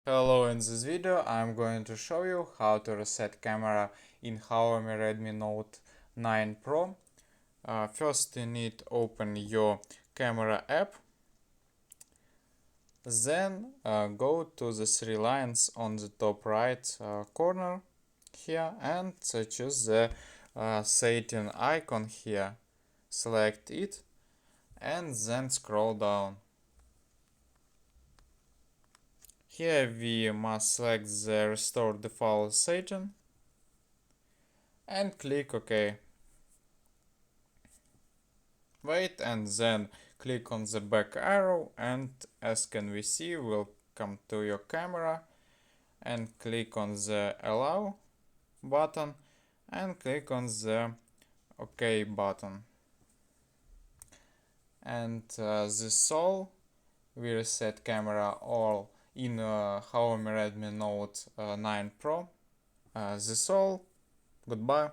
Hello, in this video I'm going to show you how to reset camera in XIAOMI Redmi Note 9 Pro. First you need to open your camera app, then go to the three lines on the top right corner here and choose the setting icon here. Select it and then scroll down. Here we must select the restore default setting and click OK. Wait and then click on the back arrow, and as can we see, will come to your camera and click on the allow button and click on the OK button. And this all we reset camera all in XIAOMI Redmi Note 9 Pro. This all. Goodbye.